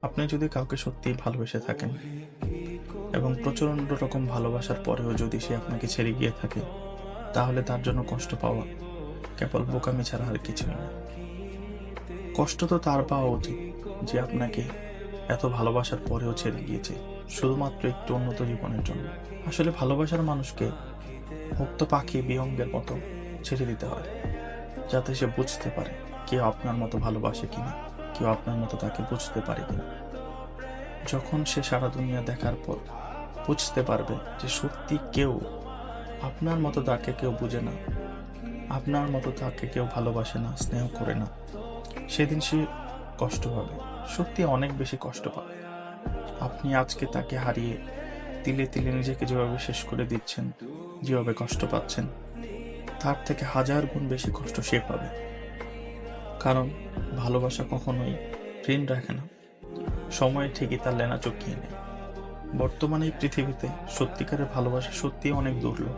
আপনি যদি কাউকে সত্যিই ভালোবেসে থাকেন এবং প্রচণ্ড রকম ভালোবাসার পরেও যদি সে আপনাকে ছেড়ে গিয়ে থাকে, তাহলে তার জন্য কষ্ট পাওয়া কেবল বোকামি ছাড়া আর কিছুই না। কষ্ট তো তার পাওয়া উচিত যে আপনাকে এত ভালোবাসার পরেও ছেড়ে গিয়েছে, শুধুমাত্র একটু উন্নত জীবনের জন্য। আসলে ভালোবাসার মানুষকে মুক্ত পাখি বিহঙ্গের মতো ছেড়ে দিতে হয়, যাতে সে বুঝতে পারে কেউ আপনার মতো ভালোবাসে কিনা, কেউ আপনার মতো তাকে বুঝতে পারে কিনা। যখন সে সারা দুনিয়া দেখার পর বুঝতে পারবে যে সত্যি কেউ আপনার মতো তাকে কেউ বুঝে না, আপনার মতো তাকে কেউ ভালোবাসে না, স্নেহ করে না, সেদিন সে কষ্ট পাবে, সত্যি অনেক বেশি কষ্ট পাবে। আপনি আজকে তাকে হারিয়ে তিলে তিলে নিজেকে যেভাবে শেষ করে দিচ্ছেন, যেভাবে কষ্ট পাচ্ছেন, তার থেকে হাজার গুণ বেশি কষ্ট সে পাবে। কারণ ভালোবাসা কখনোই ঋণ রাখে না, সময় ঠিকই তার লেনা চুকিয়ে নেয়। বর্তমানে এই পৃথিবীতে সত্যিকারের ভালোবাসা সত্যিই অনেক দুর্লভ।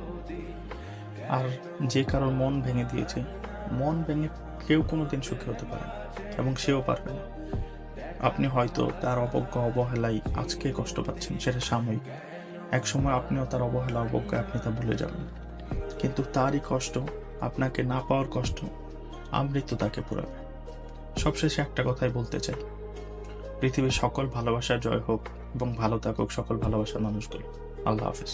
আর যে কারোর মন ভেঙে দিয়েছে, মন ভেঙে কেউ কোনোদিন সুখী হতে পারে না এবং সেও পারবে না। আপনি হয়তো তার অবজ্ঞা অবহেলায় আজকে কষ্ট পাচ্ছেন, সেটা সাময়িক। একসময় আপনিও তার অবহেলা অবজ্ঞায় আপনি তা ভুলে যাবেন, কিন্তু তারই কষ্ট, আপনাকে না পাওয়ার কষ্ট আমৃত্যু তাকে পোড়াবে। সবশেষে একটা কথাই বলতে চাই, পৃথিবীর সকল ভালোবাসার জয় হোক এবং ভালো থাকুক সকল ভালোবাসার মানুষগুলো। আল্লাহ হাফেজ।